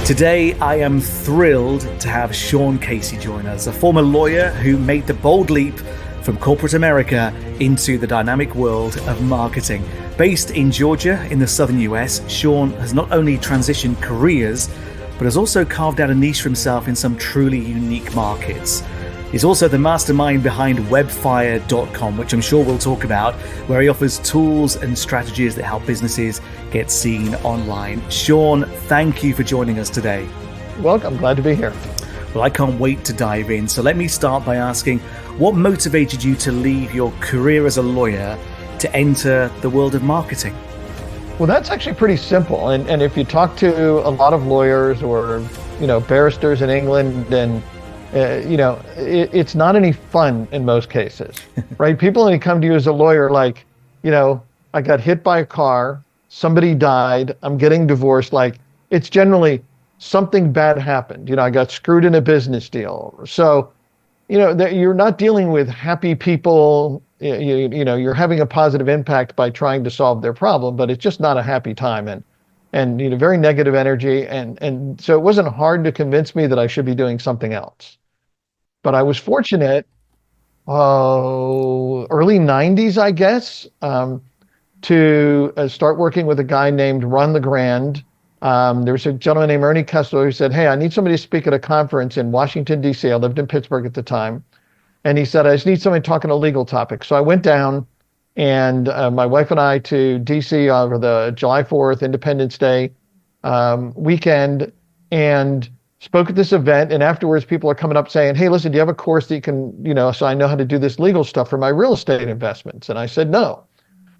Today, I am thrilled to have Shawn Casey join us, a former lawyer who made the bold leap from corporate America into the dynamic world of marketing. Based in Georgia in the southern US, Shawn has not only transitioned careers, but has also carved out a niche for himself in some truly unique markets. He's also the mastermind behind webfire.com, which I'm sure we'll talk about, where he offers tools and strategies that help businesses get seen online. Shawn, thank you for joining us today. Welcome, glad to be here. Well, I can't wait to dive in. So let me start by asking, what motivated you to leave your career as a lawyer to enter the world of marketing? Well, that's actually pretty simple. And if you talk to a lot of lawyers or, barristers in England, and it's not any fun in most cases, right? People only come to you as a lawyer like, I got hit by a car, somebody died, I'm getting divorced. Like, it's generally something bad happened. I got screwed in a business deal. So, you're not dealing with happy people. You're having a positive impact by trying to solve their problem, but it's just not a happy time and very negative energy. And so it wasn't hard to convince me that I should be doing something else. But I was fortunate, early 90s, I guess, to start working with a guy named Ron LeGrand. There was a gentleman named Ernie Kessler who said, hey, I need somebody to speak at a conference in Washington, D.C. I lived in Pittsburgh at the time. And he said, I just need somebody talking a legal topic. So I went down, and my wife and I, to D.C. over the July 4th, Independence Day weekend, and spoke at this event. And afterwards, people are coming up saying, hey, listen, do you have a course that you can, so I know how to do this legal stuff for my real estate investments? And I said, no.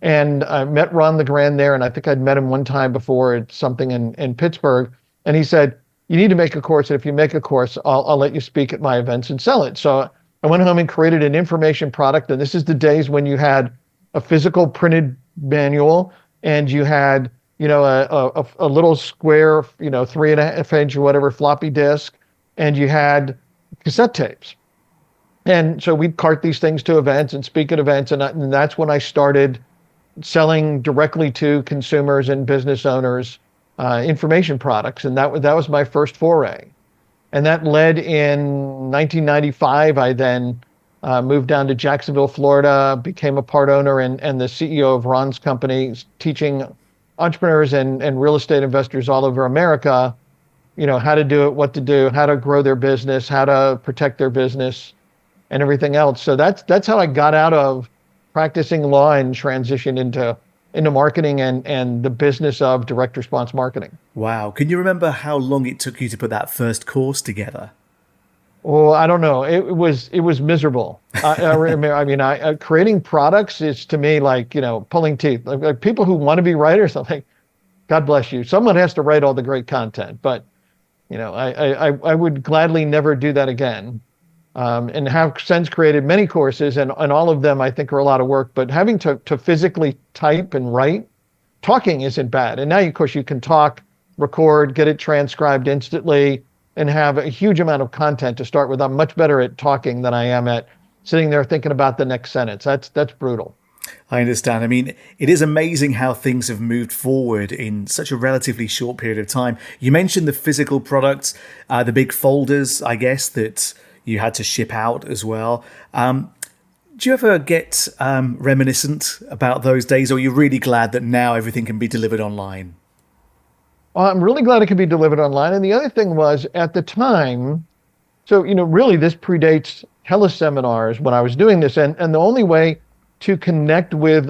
And I met Ron LeGrand there, and I think I'd met him one time before at something in Pittsburgh. And he said, you need to make a course. And if you make a course, I'll let you speak at my events and sell it. So I went home and created an information product. And this is the days when you had a physical printed manual, and you had, a little square, 3.5 inch or whatever floppy disk, and you had cassette tapes. And so we'd cart these things to events and speak at events. And that's when I started selling directly to consumers and business owners information products. And that was my first foray. And that led in 1995. I then moved down to Jacksonville, Florida, became a part owner and the CEO of Ron's company, teaching entrepreneurs and real estate investors all over America, how to do it, what to do, how to grow their business, how to protect their business, and everything else. So that's how I got out of practicing law and transitioned into marketing and the business of direct response marketing. Wow. Can you remember how long it took you to put that first course together? Oh, I don't know. It was miserable. Creating products is to me like, pulling teeth. Like people who want to be writers, I'm like, God bless you. Someone has to write all the great content, but I would gladly never do that again. And have since created many courses, and all of them I think are a lot of work, but having to physically type and write, talking isn't bad. And now, of course, you can talk, record, get it transcribed instantly, and have a huge amount of content to start with. I'm much better at talking than I am at sitting there thinking about the next sentence. That's brutal. I understand. I mean, it is amazing how things have moved forward in such a relatively short period of time. You mentioned the physical products, the big folders, I guess, that you had to ship out as well. Do you ever get reminiscent about those days, or are you really glad that now everything can be delivered online? I'm really glad it could be delivered online. And the other thing was, at the time, so, really this predates teleseminars when I was doing this. And the only way to connect with,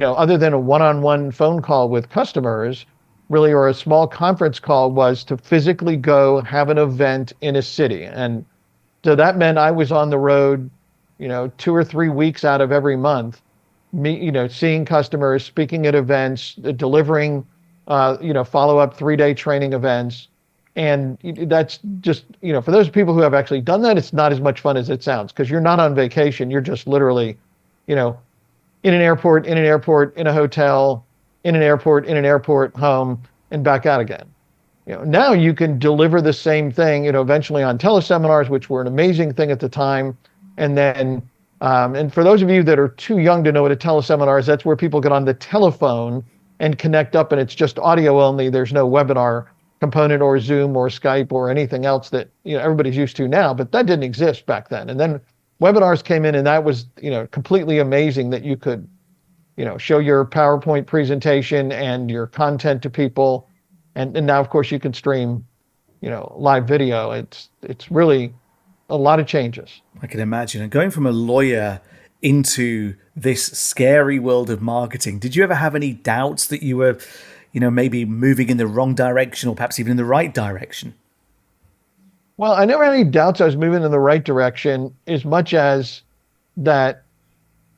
other than a one-on-one phone call with customers, really, or a small conference call, was to physically go have an event in a city. And so that meant I was on the road, 2 or 3 weeks out of every month, seeing customers, speaking at events, delivering, follow-up 3-day training events. And that's just, for those people who have actually done that, it's not as much fun as it sounds, because you're not on vacation. You're just literally, in an airport, in a hotel, in an airport, home, and back out again. Now you can deliver the same thing, eventually on teleseminars, which were an amazing thing at the time. And then, and for those of you that are too young to know what a teleseminar is, that's where people get on the telephone and connect up, and it's just audio only. There's no webinar component or Zoom or Skype or anything else that everybody's used to now, but that didn't exist back then. And then webinars came in, and that was completely amazing that you could show your PowerPoint presentation and your content to people, and now of course you can stream live video. It's really a lot of changes. I can imagine. And going from a lawyer into this scary world of marketing, did you ever have any doubts that you were maybe moving in the wrong direction, or perhaps even in the right direction? Well, I never had any doubts I was moving in the right direction, as much as that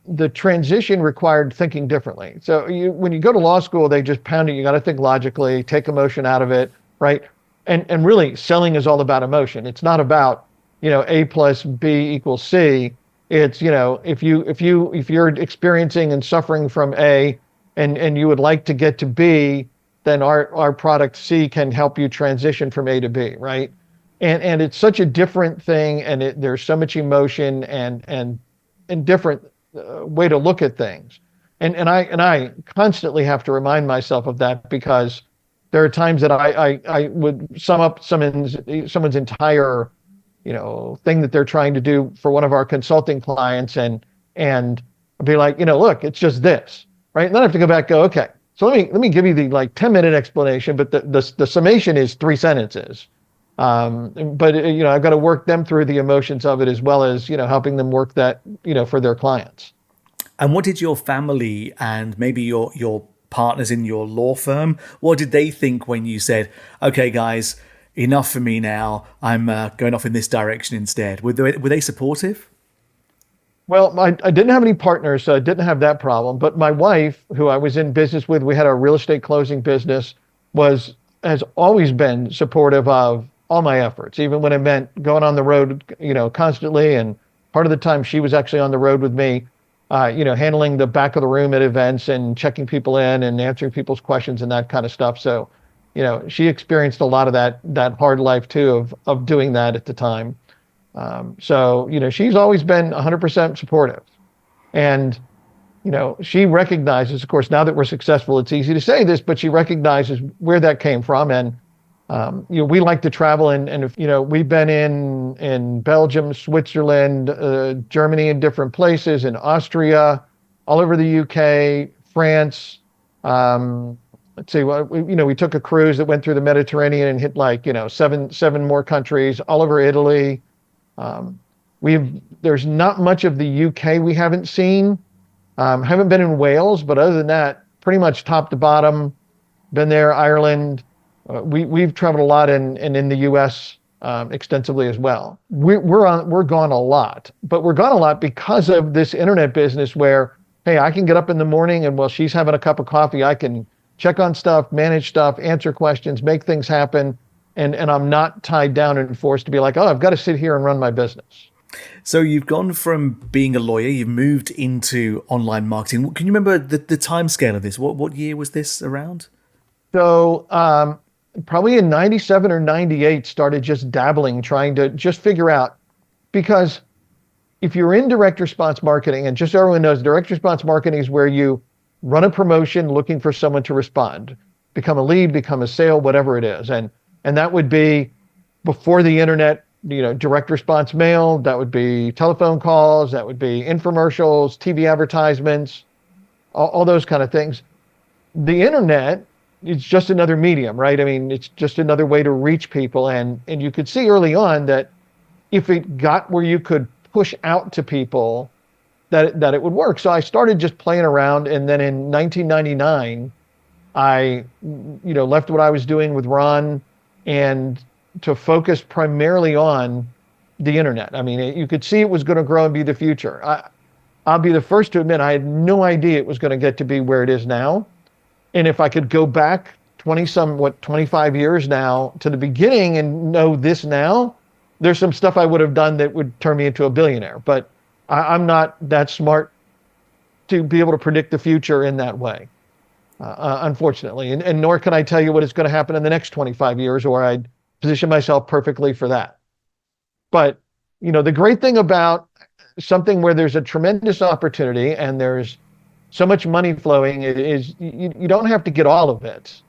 the transition required thinking differently. So when you go to law school, they just pound it. You got to think logically, take emotion out of it, right? And really, selling is all about emotion. It's not about A plus B equals C. It's if you're experiencing and suffering from A, and you would like to get to B, then our product C can help you transition from A to B, right? And it's such a different thing, and there's so much emotion and different way to look at things. And I constantly have to remind myself of that, because there are times that I would sum up someone's entire thing that they're trying to do for one of our consulting clients, and be like, look, it's just this, right? And then I have to go back, okay, so let me give you the 10-minute explanation, but the summation is 3 sentences. But I've got to work them through the emotions of it, as well as helping them work that for their clients. And what did your family and maybe your partners in your law firm, what did they think when you said, okay guys, enough for me now, I'm going off in this direction instead? Were they supportive? Well, I didn't have any partners, so I didn't have that problem. But my wife, who I was in business with, we had a real estate closing business, has always been supportive of all my efforts, even when it meant going on the road, constantly. And part of the time she was actually on the road with me, handling the back of the room at events and checking people in and answering people's questions and that kind of stuff. So, she experienced a lot of that hard life too, of doing that at the time. So, she's always been 100% supportive. And, she recognizes, of course, now that we're successful, it's easy to say this, but she recognizes where that came from. And, we like to travel, and if, we've been in Belgium, Switzerland, Germany, in different places, in Austria, all over the UK, France. Let's see, we took a cruise that went through the Mediterranean and hit seven more countries, all over Italy. There's not much of the UK we haven't seen. Haven't been in Wales, but other than that, pretty much top to bottom, been there. Ireland. We've traveled a lot in the U.S. Extensively as well. We're gone a lot, but we're gone a lot because of this internet business, where, hey, I can get up in the morning, and while she's having a cup of coffee, I can check on stuff, manage stuff, answer questions, make things happen, and I'm not tied down and forced to be like, oh, I've got to sit here and run my business. So you've gone from being a lawyer, you've moved into online marketing. Can you remember the time scale of this? What year was this around? So probably in 97 or 98, started just dabbling, trying to just figure out, because if you're in direct response marketing, and just so everyone knows, direct response marketing is where you run a promotion looking for someone to respond, become a lead, become a sale, whatever it is. And that would be before the internet, direct response mail, that would be telephone calls, that would be infomercials, TV advertisements, all those kind of things. The internet, it's just another medium, right? I mean, it's just another way to reach people. And you could see early on that if it got where you could push out to people, that it would work. So I started just playing around. And then in 1999, I, left what I was doing with Ron and to focus primarily on the internet. I mean, you could see it was going to grow and be the future. I'll be the first to admit I had no idea it was going to get to be where it is now. And if I could go back 25 years now to the beginning and know this now, there's some stuff I would have done that would turn me into a billionaire. But I'm not that smart to be able to predict the future in that way, unfortunately. And nor can I tell you what is going to happen in the next 25 years, or I'd position myself perfectly for that. But, the great thing about something where there's a tremendous opportunity and there's so much money flowing is you don't have to get all of it,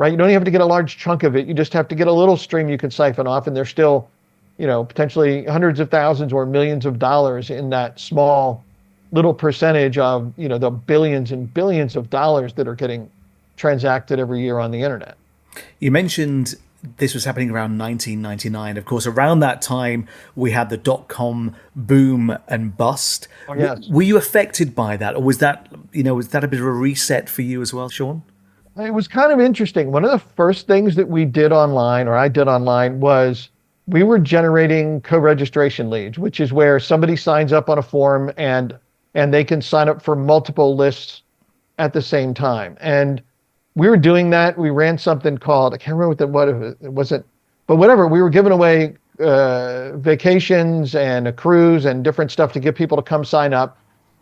right? You don't even have to get a large chunk of it. You just have to get a little stream you can siphon off, and there's still, potentially hundreds of thousands or millions of dollars in that small little percentage of, the billions and billions of dollars that are getting transacted every year on the internet. You mentioned this was happening around 1999. Of course, around that time, we had the dot-com boom and bust. Oh, yes. Were you affected by that? Or was that a bit of a reset for you as well, Shawn? It was kind of interesting. One of the first things that we did online, or I did online, was we were generating co-registration leads, which is where somebody signs up on a form and they can sign up for multiple lists at the same time. And we were doing that. We ran something called, I can't remember what it wasn't, but whatever. We were giving away vacations and a cruise and different stuff to get people to come sign up.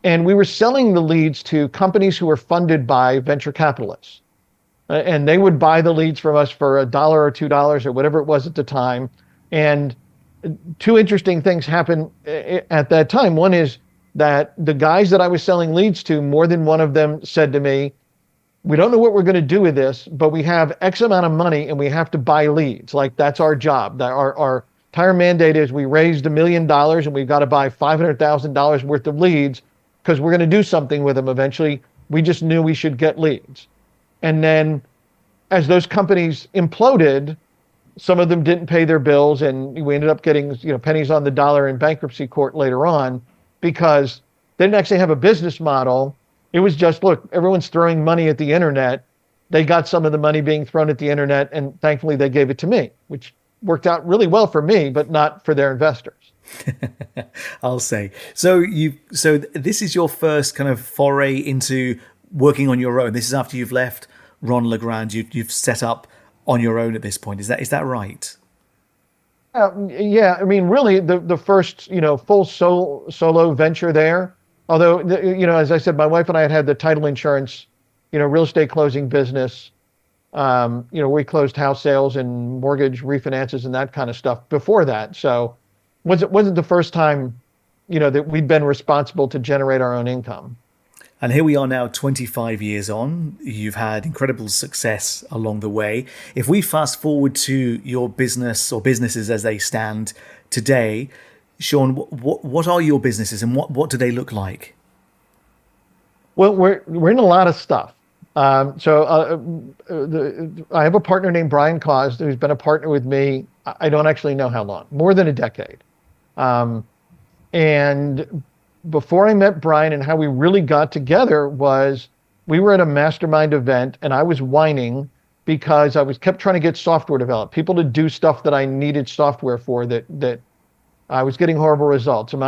And we were selling the leads to companies who were funded by venture capitalists. And they would buy the leads from us for $1 or $2 or whatever it was at the time. And two interesting things happened at that time. One is that the guys that I was selling leads to, more than one of them said to me, we don't know what we're going to do with this, but we have X amount of money and we have to buy leads. Like, that's our job. Our entire mandate is we raised $1 million and we've got to buy $500,000 worth of leads because we're going to do something with them eventually. We just knew we should get leads. And then as those companies imploded, some of them didn't pay their bills, and we ended up getting, pennies on the dollar in bankruptcy court later on because they didn't actually have a business model. It was just, look, everyone's throwing money at the internet. They got some of the money being thrown at the internet, and thankfully they gave it to me, which worked out really well for me, but not for their investors. I'll say. So this is your first kind of foray into working on your own. This is after you've left Ron LeGrand. You've set up on your own at this point. Is that right? Yeah. I mean, really, the first full solo venture there. Although, as I said, my wife and I had the title insurance, real estate closing business. We closed house sales and mortgage refinances and that kind of stuff before that. So wasn't the first time, that we'd been responsible to generate our own income. And here we are now, 25 years on. You've had incredible success along the way. If we fast forward to your business or businesses as they stand today, Shawn, what are your businesses and what do they look like? Well, we're in a lot of stuff. I have a partner named Brian Cause who's been a partner with me. I don't actually know how long, more than a decade. And before I met Brian, and how we really got together was we were at a mastermind event and I was whining because I kept trying to get software developed, people to do stuff that I needed software for that I was getting horrible results. And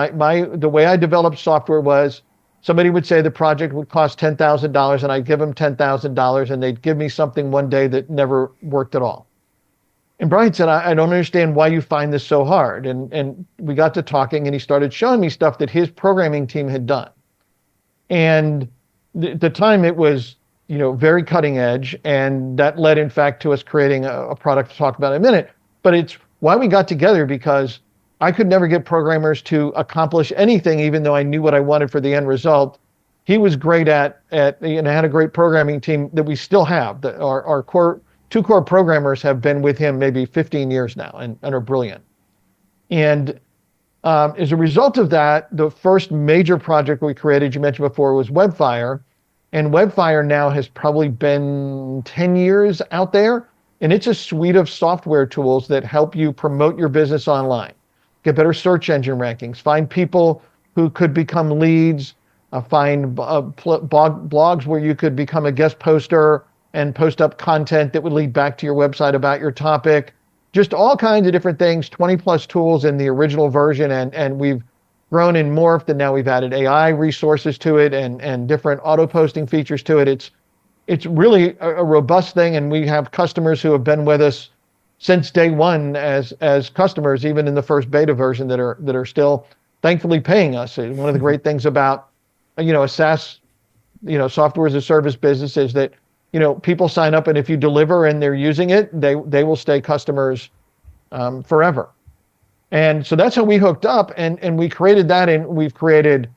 the way I developed software was somebody would say the project would cost $10,000 and I'd give them $10,000 and they'd give me something one day that never worked at all. And Brian said, I don't understand why you find this so hard. And we got to talking and he started showing me stuff that his programming team had done. And at the time it was, very cutting edge. And that led, in fact, to us creating a product to talk about in a minute. But it's why we got together, because I could never get programmers to accomplish anything, even though I knew what I wanted for the end result. He was great at had a great programming team that we still have. Our two core programmers have been with him maybe 15 years now and are brilliant. And as a result of that, the first major project we created, you mentioned before, was Webfire. And Webfire now has probably been 10 years out there. And it's a suite of software tools that help you promote your business online, get better search engine rankings, find people who could become leads, find blogs where you could become a guest poster and post up content that would lead back to your website about your topic. Just all kinds of different things, 20 plus tools in the original version. And we've grown and morphed, and now we've added AI resources to it and different auto posting features to it. It's really a robust thing. And we have customers who have been with us since day one as customers, even in the first beta version, that are still thankfully paying us. One of the great things about, a SaaS, software as a service business is that, people sign up, and if you deliver and they're using it, they will stay customers forever. And so that's how we hooked up, and we created that, and we've created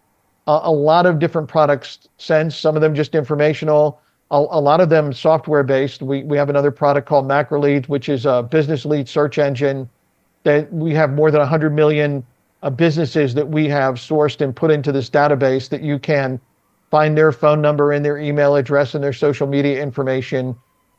a lot of different products since, some of them just informational, a lot of them software based. We have another product called MacroLeads, which is a business lead search engine that we have more than 100 million businesses that we have sourced and put into this database that you can find their phone number and their email address and their social media information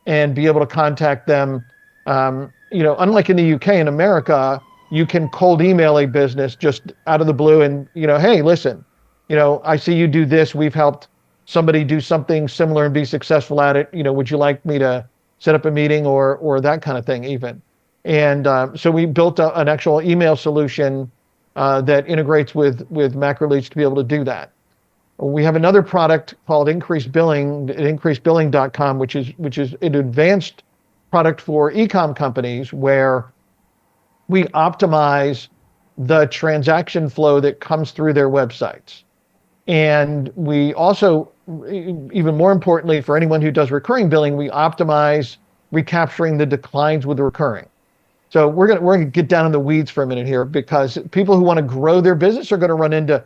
and be able to contact them. Unlike in the UK, in America, you can cold email a business just out of the blue and, hey, listen, I see you do this. We've helped somebody do something similar and be successful at it. Would you like me to set up a meeting or that kind of thing even? And so we built an actual email solution that integrates with MacroLeads to be able to do that. We have another product called Increased Billing at increasedbilling.com, which is an advanced product for e-com companies where we optimize the transaction flow that comes through their websites. And we also, even more importantly, for anyone who does recurring billing, we optimize recapturing the declines with the recurring. So we're gonna get down in the weeds for a minute here, because people who want to grow their business are going to run into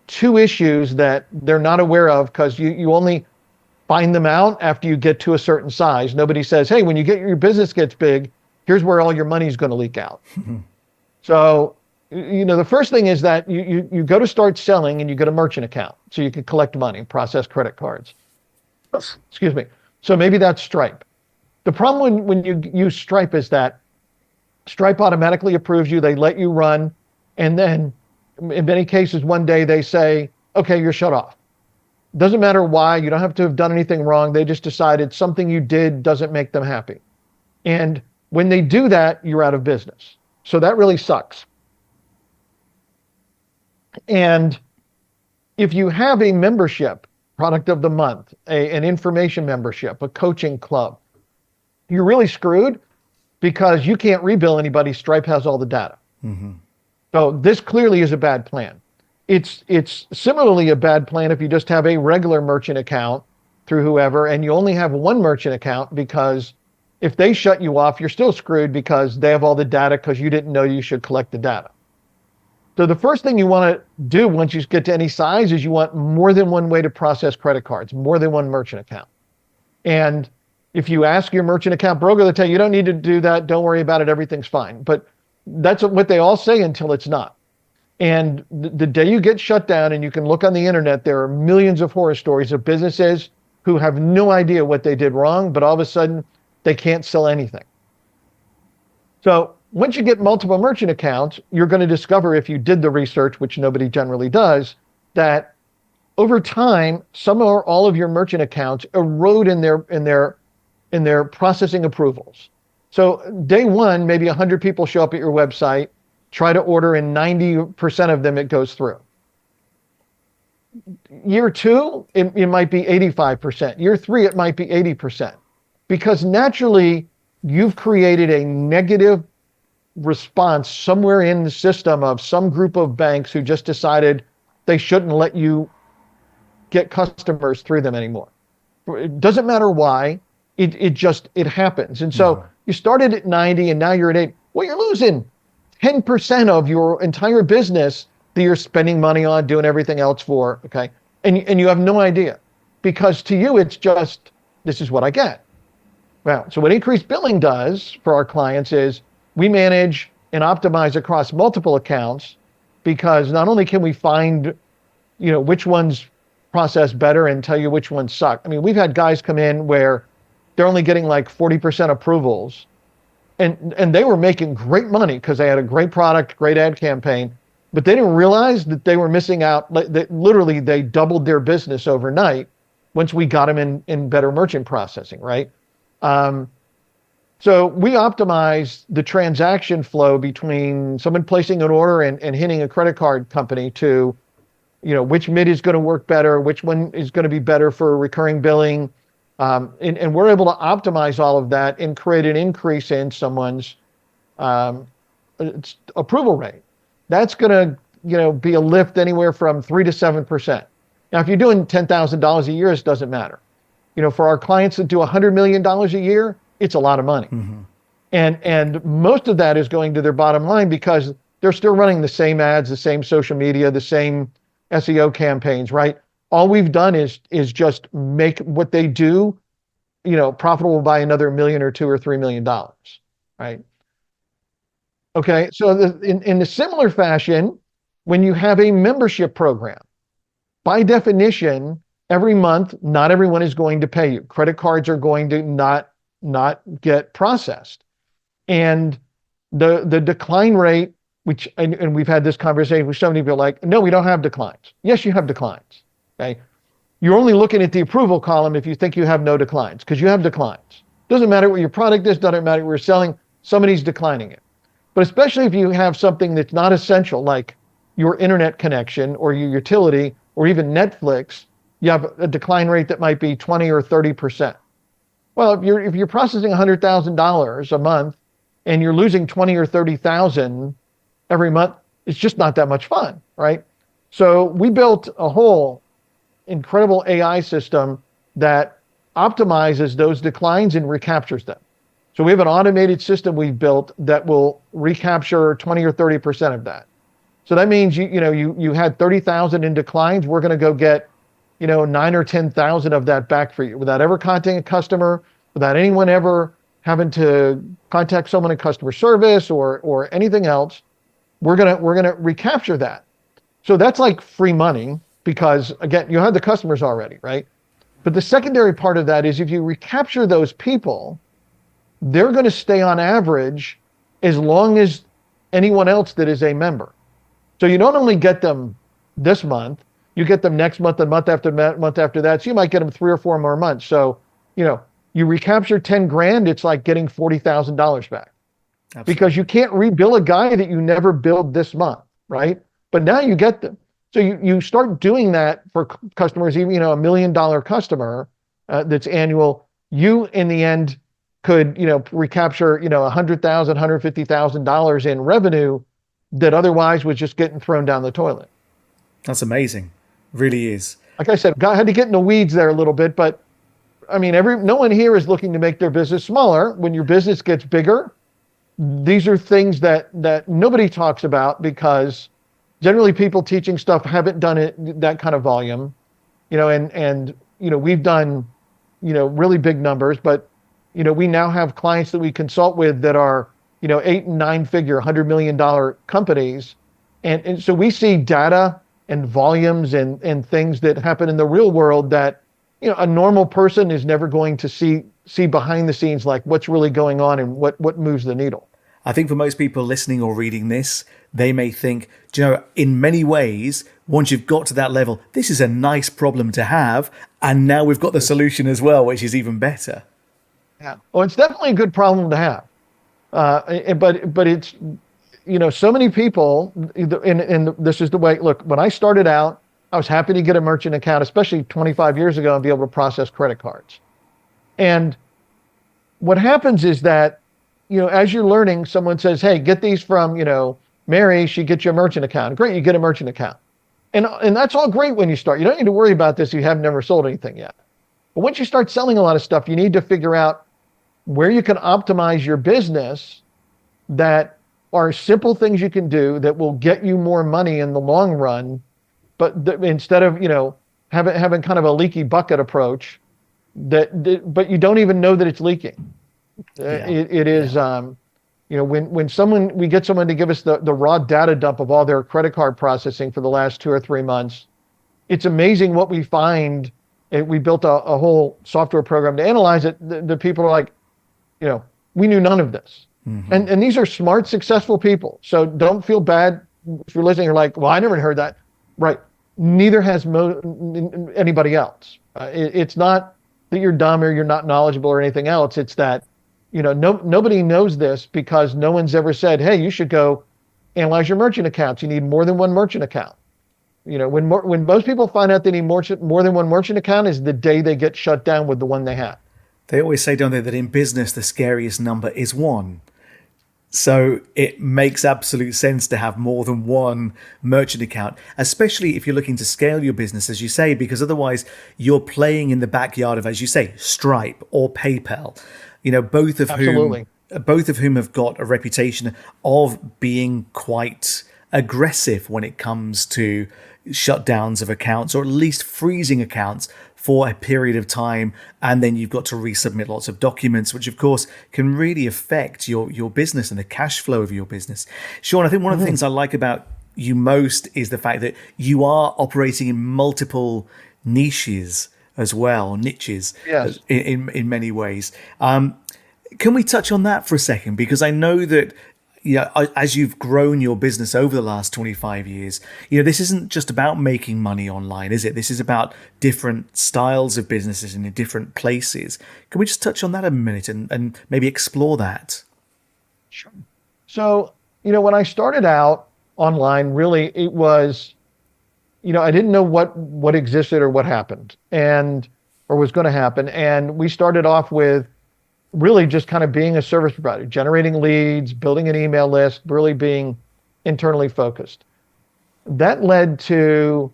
two issues that they're not aware of, because you only find them out after you get to a certain size. Nobody says, hey, when your business gets big, here's where all your money is going to leak out. So, the first thing is that you go to start selling and you get a merchant account so you can collect money, process credit cards. Excuse me. So maybe that's Stripe. The problem when you use Stripe is that Stripe automatically approves you. They let you run. And then in many cases, one day they say, okay, you're shut off. Doesn't matter why. You don't have to have done anything wrong. They just decided something you did doesn't make them happy. And when they do that, you're out of business. So that really sucks. And if you have a membership, product of the month, an information membership, a coaching club, you're really screwed, because you can't rebill anybody. Stripe has all the data. Mm-hmm. So this clearly is a bad plan. It's similarly a bad plan if you just have a regular merchant account through whoever, and you only have one merchant account, because if they shut you off, you're still screwed because they have all the data because you didn't know you should collect the data. So the first thing you want to do once you get to any size is you want more than one way to process credit cards, more than one merchant account. And if you ask your merchant account broker, they'll tell you, you don't need to do that. Don't worry about it. Everything's fine. But that's what they all say until it's not. And the day you get shut down, and you can look on the internet, there are millions of horror stories of businesses who have no idea what they did wrong, but all of a sudden they can't sell anything. So once you get multiple merchant accounts, you're going to discover, if you did the research, which nobody generally does, that over time, some or all of your merchant accounts erode in their processing approvals. So day one, maybe 100 people show up at your website, try to order, and 90% of them it goes through. Year two, it might be 85%. Year three, it might be 80%. Because naturally, you've created a negative response somewhere in the system of some group of banks who just decided they shouldn't let you get customers through them anymore. It doesn't matter why, it happens. And so you started at 90 and now you're at 8. Well, you're losing 10% of your entire business that you're spending money on, doing everything else for, okay? And you have no idea, because to you, it's just, this is what I get. Well, so what Increased Billing does for our clients is we manage and optimize across multiple accounts, because not only can we find, which ones process better and tell you which ones suck. I mean, we've had guys come in where they're only getting like 40% approvals, and they were making great money because they had a great product, great ad campaign, but they didn't realize that they were missing out. That literally they doubled their business overnight once we got them in better merchant processing, right? So we optimize the transaction flow between someone placing an order and hitting a credit card company to, which MID is going to work better, which one is going to be better for recurring billing. And we're able to optimize all of that and create an increase in someone's approval rate. That's going to, be a lift anywhere from 3 to 7%. Now, if you're doing $10,000 a year, it doesn't matter. For our clients that do $100 million a year, it's a lot of money. Mm-hmm. And most of that is going to their bottom line, because they're still running the same ads, the same social media, the same SEO campaigns, right? All we've done is just make what they do profitable by another $1 million or $2 or $3 million, right? Okay, so in a similar fashion, when you have a membership program, by definition, every month, not everyone is going to pay you. Credit cards are going to not get processed. And the decline rate, and we've had this conversation with so many people like, no, we don't have declines. Yes, you have declines. Okay. You're only looking at the approval column if you think you have no declines, because you have declines. Doesn't matter what your product is, doesn't matter what you're selling, somebody's declining it. But especially if you have something that's not essential, like your internet connection or your utility or even Netflix, you have a decline rate that might be 20 or 30%. Well, if you're processing $100,000 a month and you're losing 20 or 30,000 every month, it's just not that much fun, right? So we built a whole incredible AI system that optimizes those declines and recaptures them. So we have an automated system we've built that will recapture 20 or 30% of that. So that means you had 30,000 in declines. We're going to go get 9 or 10,000 of that back for you without ever contacting a customer, without anyone ever having to contact someone in customer service or anything else. We're gonna recapture that. So that's like free money because again, you have the customers already, right? But the secondary part of that is if you recapture those people, they're going to stay on average as long as anyone else that is a member. So you don't only get them this month, you get them next month and month after that. So you might get them 3 or 4 more months. So, you recapture 10 grand, it's like getting $40,000 back. Absolutely. Because you can't rebill a guy that you never billed this month, right? But now you get them. So you start doing that for customers, even, $1 million customer that's annual, you in the end could, recapture, $100,000, $150,000 in revenue that otherwise was just getting thrown down the toilet. That's amazing. Really is. Like I said, I had to get in the weeds there a little bit, but I mean, no one here is looking to make their business smaller. When your business gets bigger, these are things that nobody talks about because generally people teaching stuff haven't done it that kind of volume, and we've done, really big numbers, but, we now have clients that we consult with that are, 8 and 9 figure, $100 million companies. And so we see data and volumes and things that happen in the real world that, a normal person is never going to see behind the scenes, like what's really going on and what moves the needle. I think for most people listening or reading this, they may think, in many ways, once you've got to that level, this is a nice problem to have. And now we've got the solution as well, which is even better. Yeah. Well, it's definitely a good problem to have. But it's, so many people, and this is the way, look, when I started out, I was happy to get a merchant account, especially 25 years ago, and be able to process credit cards. And what happens is that, as you're learning, someone says, hey, get these from, Mary, she gets you a merchant account. Great, you get a merchant account. And that's all great when you start. You don't need to worry about this if you have never sold anything yet. But once you start selling a lot of stuff, you need to figure out where you can optimize your business that are simple things you can do that will get you more money in the long run. But instead of, having kind of a leaky bucket approach but you don't even know that it's leaking. Yeah. It is, when we get someone to give us the raw data dump of all their credit card processing for the last 2 or 3 months, it's amazing what we find. We built a whole software program to analyze it. The people are like, we knew none of this. Mm-hmm. And these are smart, successful people. So don't feel bad if you're listening. You're like, well, I never heard that. Right. Neither has anybody else. It's not that you're dumb or you're not knowledgeable or anything else. It's that, nobody knows this because no one's ever said, hey, you should go analyze your merchant accounts. You need more than one merchant account. When most people find out they need more than one merchant account is the day they get shut down with the one they have. They always say, don't they, that in business, the scariest number is 1. So it makes absolute sense to have more than one merchant account, especially if you're looking to scale your business, as you say, because otherwise you're playing in the backyard of, as you say, Stripe or PayPal, both of whom have got a reputation of being quite aggressive when it comes to shutdowns of accounts, or at least freezing accounts for a period of time, and then you've got to resubmit lots of documents, which of course can really affect your business and the cash flow of your business. Shawn, I think one of the things I like about you most is the fact that you are operating in multiple niches as well, niches, Yes. in many ways. Can we touch on that for a second? Because I know that, as you've grown your business over the last 25 years, this isn't just about making money online, is it? This is about different styles of businesses in different places. Can we just touch on that a minute and maybe explore that? Sure. So, when I started out online, really, it was, I didn't know what existed or what happened or was going to happen. And we started off with really just kind of being a service provider, generating leads, building an email list, really being internally focused. That led to,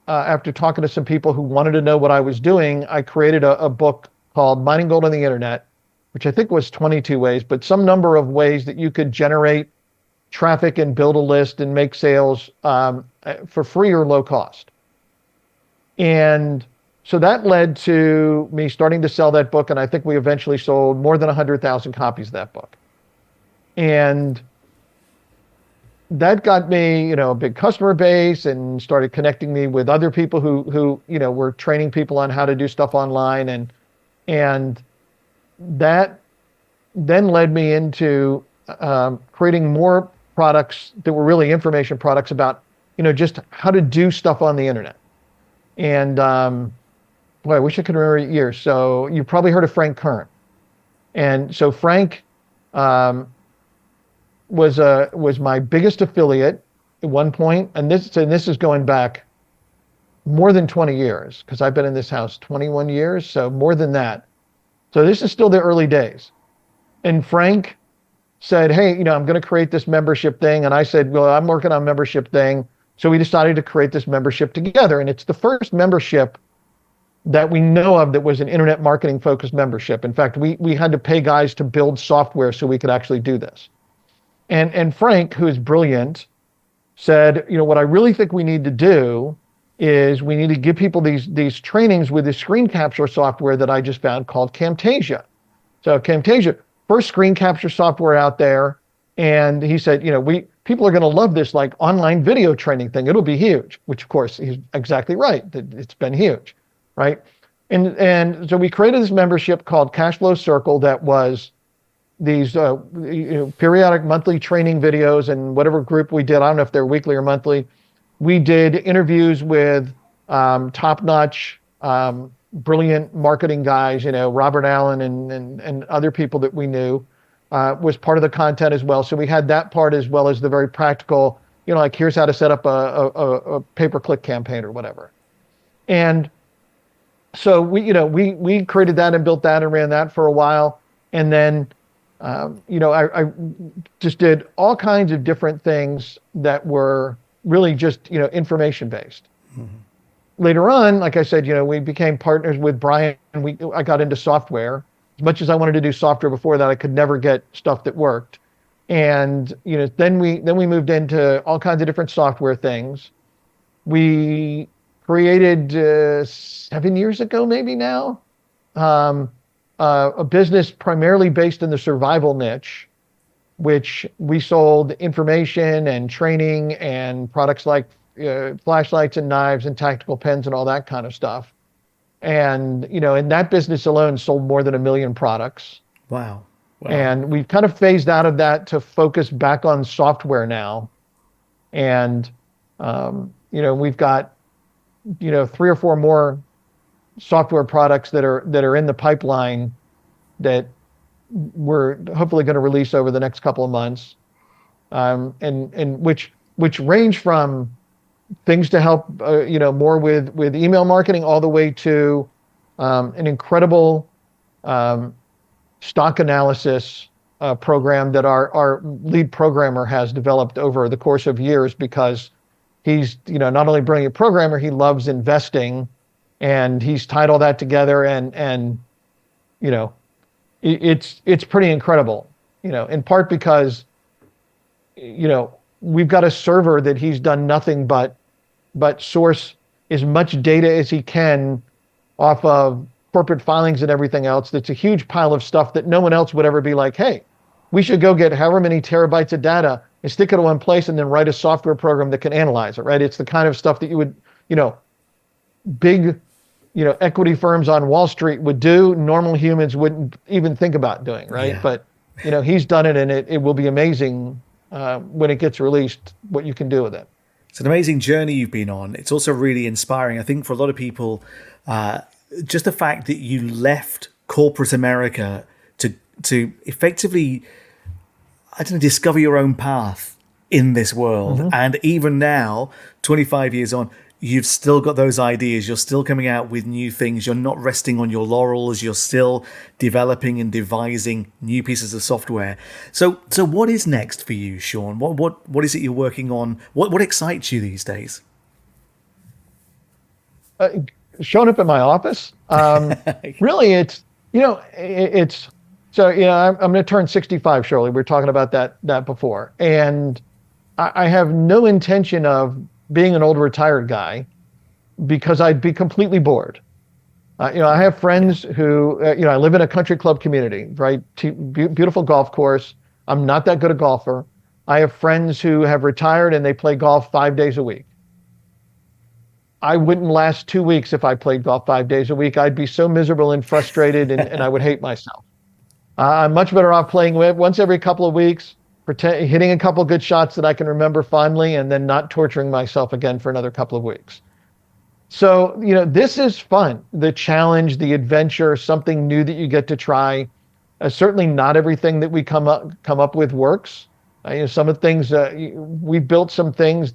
after talking to some people who wanted to know what I was doing, I created a book called Mining Gold on the Internet, which I think was 22 ways, but some number of ways that you could generate traffic and build a list and make sales for free or low cost. And so that led to me starting to sell that book, and I think we eventually sold more than 100,000 copies of that book. And that got me, a big customer base and started connecting me with other people who were training people on how to do stuff online. And that then led me into creating more products that were really information products about, just how to do stuff on the internet. And boy, I wish I could remember years. So you've probably heard of Frank Kern. And so Frank was my biggest affiliate at one point, and this is going back more than 20 years, because I've been in this house 21 years, so more than that. So this is still the early days. And Frank said, hey, I'm going to create this membership thing. And I said, well, I'm working on a membership thing. So we decided to create this membership together. And it's the first membership that we know of that was an internet marketing focused membership. In fact, we had to pay guys to build software so we could actually do this. And Frank, who is brilliant, said, what I really think we need to do is we need to give people these trainings with this screen capture software that I just found called Camtasia. So Camtasia, first screen capture software out there. And he said, people are going to love this like online video training thing. It'll be huge, which of course he's exactly right. It's been huge, right? And so we created this membership called Cashflow Circle that was these periodic monthly training videos, and whatever group we did, I don't know if they're weekly or monthly, we did interviews with top-notch, brilliant marketing guys, Robert Allen and other people that we knew was part of the content as well. So we had that part as well as the very practical, like here's how to set up a pay-per-click campaign or whatever. And so we created that and built that and ran that for a while. And then, I just did all kinds of different things that were really just, information based. Mm-hmm. Later on, like I said, we became partners with Brian. I got into software. As much as I wanted to do software before that, I could never get stuff that worked. And, then we moved into all kinds of different software things. We created 7 years ago, maybe now, a business primarily based in the survival niche, which we sold information and training and products like flashlights and knives and tactical pens and all that kind of stuff. And, in that business alone sold more than 1 million products. Wow. And we've kind of phased out of that to focus back on software now. And, we've got, 3 or 4 more software products that are in the pipeline that we're hopefully going to release over the next couple of months, and which range from things to help more with email marketing all the way to an incredible stock analysis program that our lead programmer has developed over the course of years, because he's not only a brilliant programmer, he loves investing. And he's tied all that together, and it's pretty incredible, in part because, we've got a server that he's done nothing but source as much data as he can off of corporate filings and everything else. That's a huge pile of stuff that no one else would ever be like, hey, we should go get however many terabytes of data and stick it in one place and then write a software program that can analyze it, right? It's the kind of stuff that you would, big, equity firms on Wall Street would do. Normal humans wouldn't even think about doing, right? Yeah. But, he's done it, and it will be amazing when it gets released, what you can do with it. It's an amazing journey you've been on. It's also really inspiring. I think for a lot of people, just the fact that you left corporate America to effectively, I don't know, discover your own path in this world. Mm-hmm. And even now, 25 years on, you've still got those ideas. You're still coming out with new things. You're not resting on your laurels. You're still developing and devising new pieces of software. So what is next for you, Shawn? What is it you're working on? What excites you these days? Showing up at my office. Really, I'm going to turn 65 shortly. We were talking about that before. And I have no intention of being an old retired guy because I'd be completely bored. I have friends who, I live in a country club community, right? Beautiful golf course. I'm not that good a golfer. I have friends who have retired and they play golf 5 days a week. I wouldn't last 2 weeks if I played golf 5 days a week. I'd be so miserable and frustrated and I would hate myself. I'm much better off playing once every couple of weeks, hitting a couple of good shots that I can remember fondly, and then not torturing myself again for another couple of weeks. So, this is fun. The challenge, the adventure, something new that you get to try. Certainly not everything that we come up with works. Some of the things, we built some things,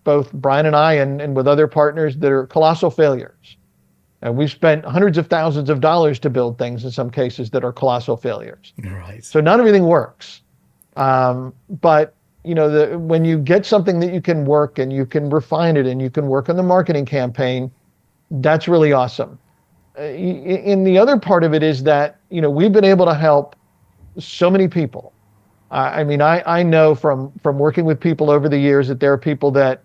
both Brian and I and with other partners, that are colossal failures. And we've spent hundreds of thousands of dollars to build things in some cases that are colossal failures. Right. So not everything works. But when you get something that you can work and you can refine it and you can work on the marketing campaign, that's really awesome. And the other part of it is that, we've been able to help so many people. I know from working with people over the years that there are people that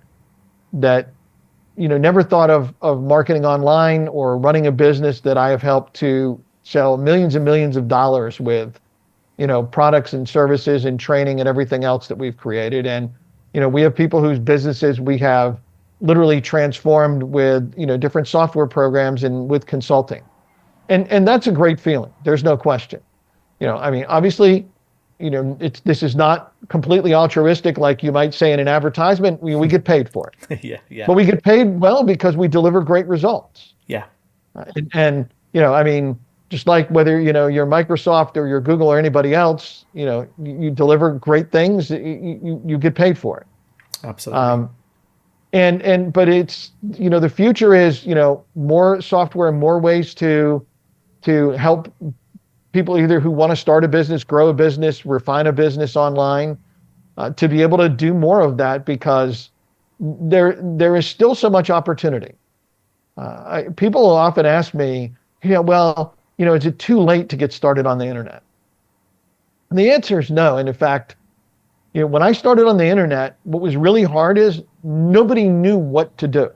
never thought of marketing online or running a business that I have helped to sell millions and millions of dollars with, products and services and training and everything else that we've created. And, we have people whose businesses we have literally transformed with, different software programs and with consulting. And that's a great feeling. There's no question. Obviously, this is not completely altruistic, like you might say in an advertisement. We get paid for it. Yeah. But we get paid well because we deliver great results. Yeah. And just like whether, you're Microsoft or you're Google or anybody else, you deliver great things, you get paid for it. Absolutely. But it's, the future is, more software, more ways to help people either who want to start a business, grow a business, refine a business online, to be able to do more of that, because there is still so much opportunity. People will often ask me, is it too late to get started on the internet? And the answer is no. And in fact, when I started on the internet, what was really hard is nobody knew what to do.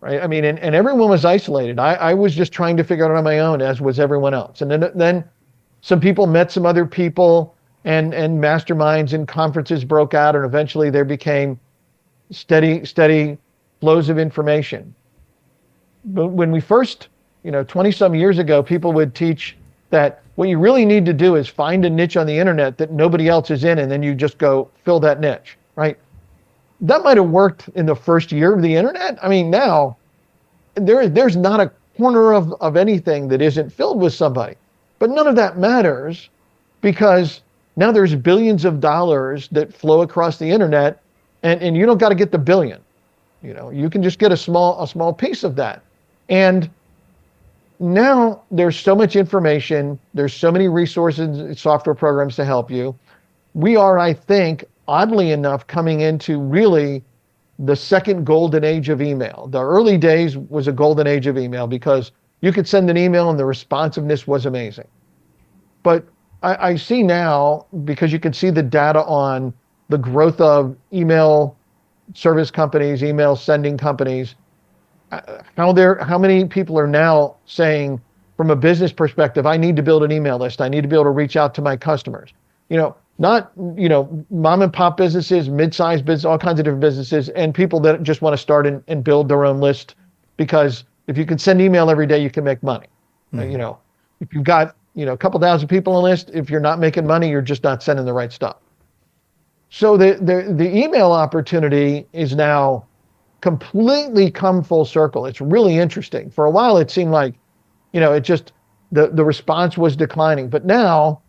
Right? And everyone was isolated. I was just trying to figure it out on my own, as was everyone else. And then some people met some other people, and masterminds and conferences broke out, and eventually there became steady flows of information. But when we first, 20 some years ago, people would teach that what you really need to do is find a niche on the internet that nobody else is in, and then you just go fill that niche, right? That might have worked in the first year of the internet. Now there's not a corner of anything that isn't filled with somebody. But none of that matters, because now there's billions of dollars that flow across the internet, and you don't got to get the billion. You can just get a small piece of that. And now there's so much information, there's so many resources and software programs to help you. We are, I think, oddly enough, coming into really the second golden age of email. The early days was a golden age of email because you could send an email and the responsiveness was amazing. But I see now, because you can see the data on the growth of email service companies, email sending companies, how many people are now saying, from a business perspective, I need to build an email list. I need to be able to reach out to my customers. Not, mom and pop businesses, mid-sized business, all kinds of different businesses, and people that just want to start and build their own list, because if you can send email every day, you can make money. If you've got, a couple thousand people on a list, if you're not making money, you're just not sending the right stuff. So the email opportunity is now completely come full circle. It's really interesting. For a while, it seemed like, it just, the response was declining, but now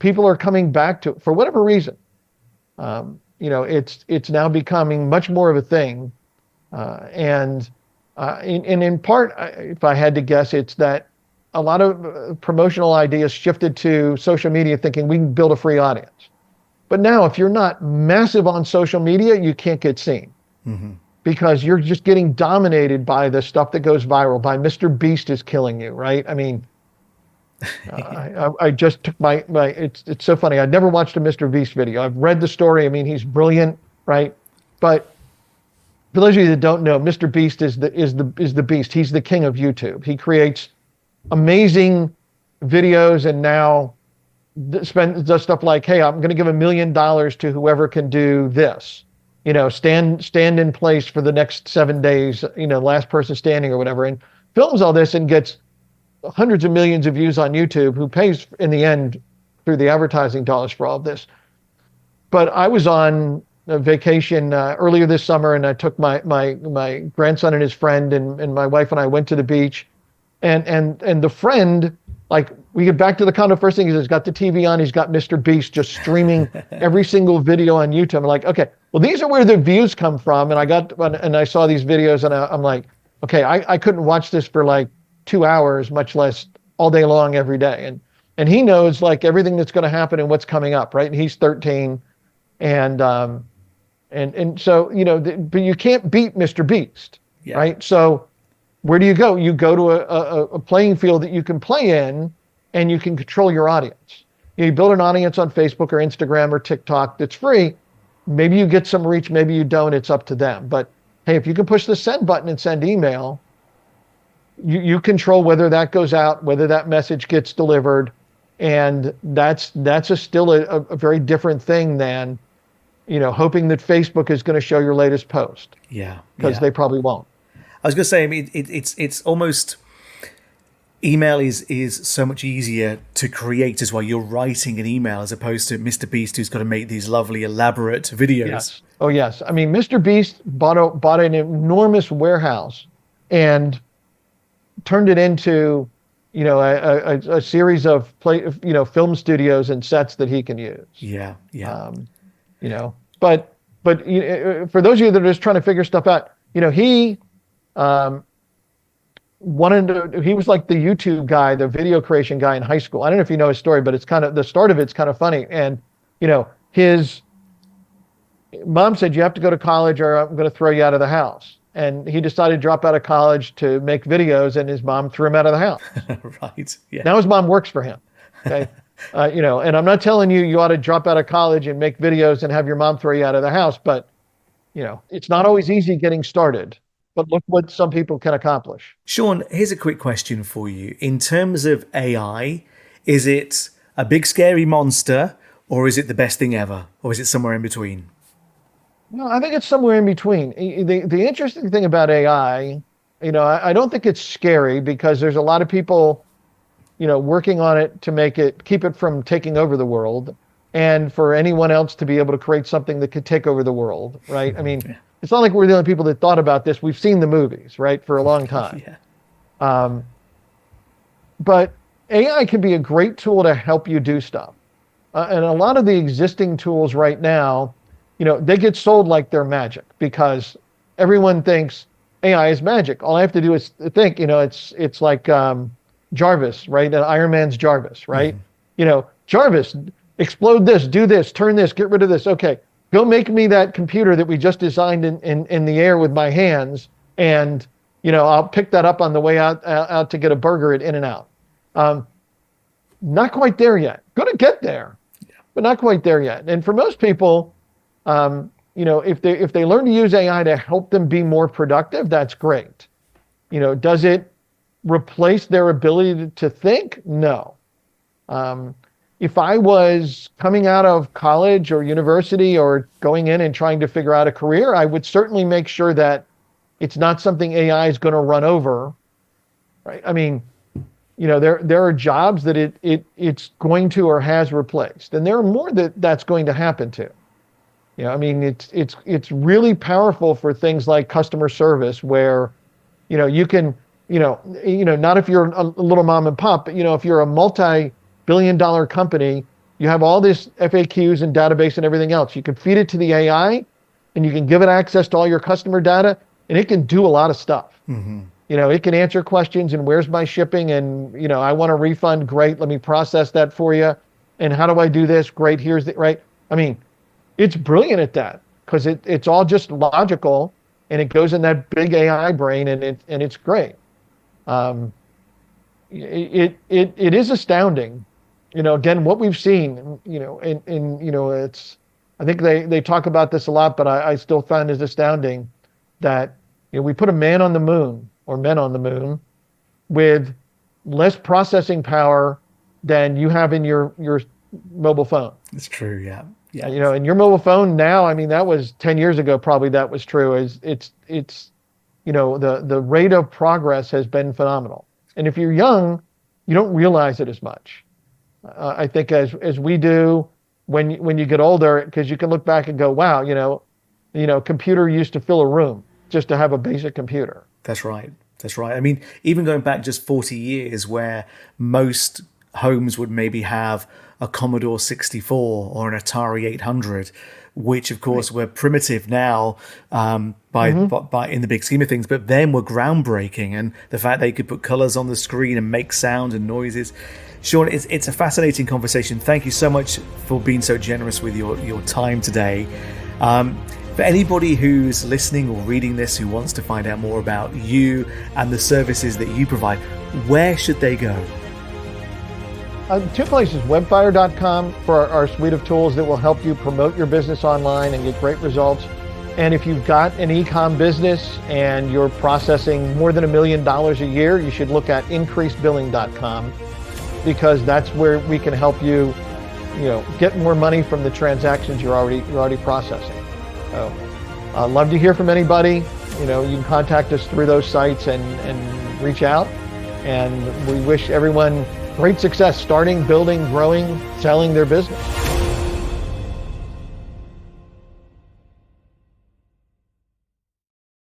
people are coming back to it for whatever reason. It's now becoming much more of a thing. And in part, if I had to guess, it's that a lot of promotional ideas shifted to social media thinking we can build a free audience. But now if you're not massive on social media, you can't get seen. Because you're just getting dominated by the stuff that goes viral, by Mr. Beast is killing you, right? I mean, I just took it's so funny. I'd never watched a Mr. Beast video. I've read the story. I mean, he's brilliant, right? But for those of you that don't know, Mr. Beast is the beast. He's the king of YouTube. He creates amazing videos, and now does stuff like, hey, I'm going to give $1 million to whoever can do this. Stand in place for the next 7 days, last person standing or whatever, and films all this and gets hundreds of millions of views on YouTube, who pays in the end through the advertising dollars for all of this. But I was on a vacation earlier this summer, and I took my grandson and his friend, and my wife and I went to the beach, and the friend, like, we get back to the condo, first thing he says, he's got the TV on, he's got Mr. Beast just streaming every single video on YouTube. I'm like, okay, well, these are where the views come from. And I saw these videos, and I'm like, okay, I couldn't watch this for like 2 hours, much less all day long every day. And he knows like everything that's going to happen and what's coming up, right? And he's 13. And so, but you can't beat Mr. Beast, right? So where do you go? You go to a playing field that you can play in, and you can control your audience. You build an audience on Facebook or Instagram or TikTok that's free. Maybe you get some reach, maybe you don't, it's up to them. But hey, if you can push the send button and send email, you control whether that goes out, whether that message gets delivered. And that's still a very different thing than, hoping that Facebook is going to show your latest post. Yeah. Because they probably won't. I was going to say, I mean, it's almost, email is so much easier to create as well. You're writing an email as opposed to Mr. Beast, who's got to make these lovely, elaborate videos. Yes. Oh, yes. I mean, Mr. Beast bought an enormous warehouse and turned it into, a series of film studios and sets that he can use. Yeah. But for those of you that are just trying to figure stuff out, he he was like the YouTube guy, the video creation guy in high school. I don't know if you know his story, but it's the start of it's kind of funny. And, his mom said, you have to go to college or I'm going to throw you out of the house. And he decided to drop out of college to make videos, and his mom threw him out of the house. Right. Yeah. Now his mom works for him. Okay. And I'm not telling you ought to drop out of college and make videos and have your mom throw you out of the house, but, it's not always easy getting started. But look what some people can accomplish. Shawn, here's a quick question for you. In terms of AI, is it a big scary monster, or is it the best thing ever, or is it somewhere in between? No, I think it's somewhere in between. The interesting thing about AI, I don't think it's scary, because there's a lot of people, working on it to keep it from taking over the world, and for anyone else to be able to create something that could take over the world, right? I mean, it's not like we're the only people that thought about this. We've seen the movies, right, for a long time. Yeah. But AI can be a great tool to help you do stuff. And a lot of the existing tools right now, they get sold like they're magic, because everyone thinks AI is magic. All I have to do is think, it's like Jarvis, right? Iron Man's Jarvis, right? Jarvis, explode this, do this, turn this, get rid of this. Okay. Go make me that computer that we just designed in the air with my hands, and I'll pick that up on the way out to get a burger at In-N-Out. Not quite there yet. Going to get there, but not quite there yet. And for most people, if they learn to use AI to help them be more productive, that's great. Does it replace their ability to think? No. If I was coming out of college or university or going in and trying to figure out a career, I would certainly make sure that it's not something AI is going to run over, right? I mean, there are jobs that it's going to or has replaced, and there are more that's going to happen to. I mean, it's really powerful for things like customer service, where, you can, not if you're a little mom and pop, but if you're a multi-billion-dollar company, you have all this FAQs and database and everything else. You can feed it to the AI, and you can give it access to all your customer data, and it can do a lot of stuff. Mm-hmm. It can answer questions, and where's my shipping, and I want a refund. Great, let me process that for you. And how do I do this? Great, here's the right. I mean, it's brilliant at that, because it's all just logical, and it goes in that big AI brain, and it's great. It is astounding, again, what we've seen, it's, I think they talk about this a lot, but I still find it astounding that we put a man on the moon, or men on the moon, with less processing power than you have in your mobile phone. It's true, yeah. Yeah. And your mobile phone now, I mean, that was 10 years ago, probably that was true. It's the rate of progress has been phenomenal. And if you're young, you don't realize it as much. I think as we do when you get older, because you can look back and go, wow, computer used to fill a room just to have a basic computer. That's right. I mean, even going back just 40 years, where most homes would maybe have a Commodore 64 or an Atari 800, which of course were primitive now by in the big scheme of things, but then were groundbreaking. And the fact they could put colors on the screen and make sound and noises. Shawn, it's a fascinating conversation. Thank you so much for being so generous with your time today. For anybody who's listening or reading this who wants to find out more about you and the services that you provide, where should they go? Two places, webfire.com for our suite of tools that will help you promote your business online and get great results. And if you've got an e-com business and you're processing more than $1 million a year, you should look at increasebilling.com, because that's where we can help you, get more money from the transactions you're already processing. So I'd love to hear from anybody. You can contact us through those sites and reach out. And we wish everyone great success starting, building, growing, selling their business.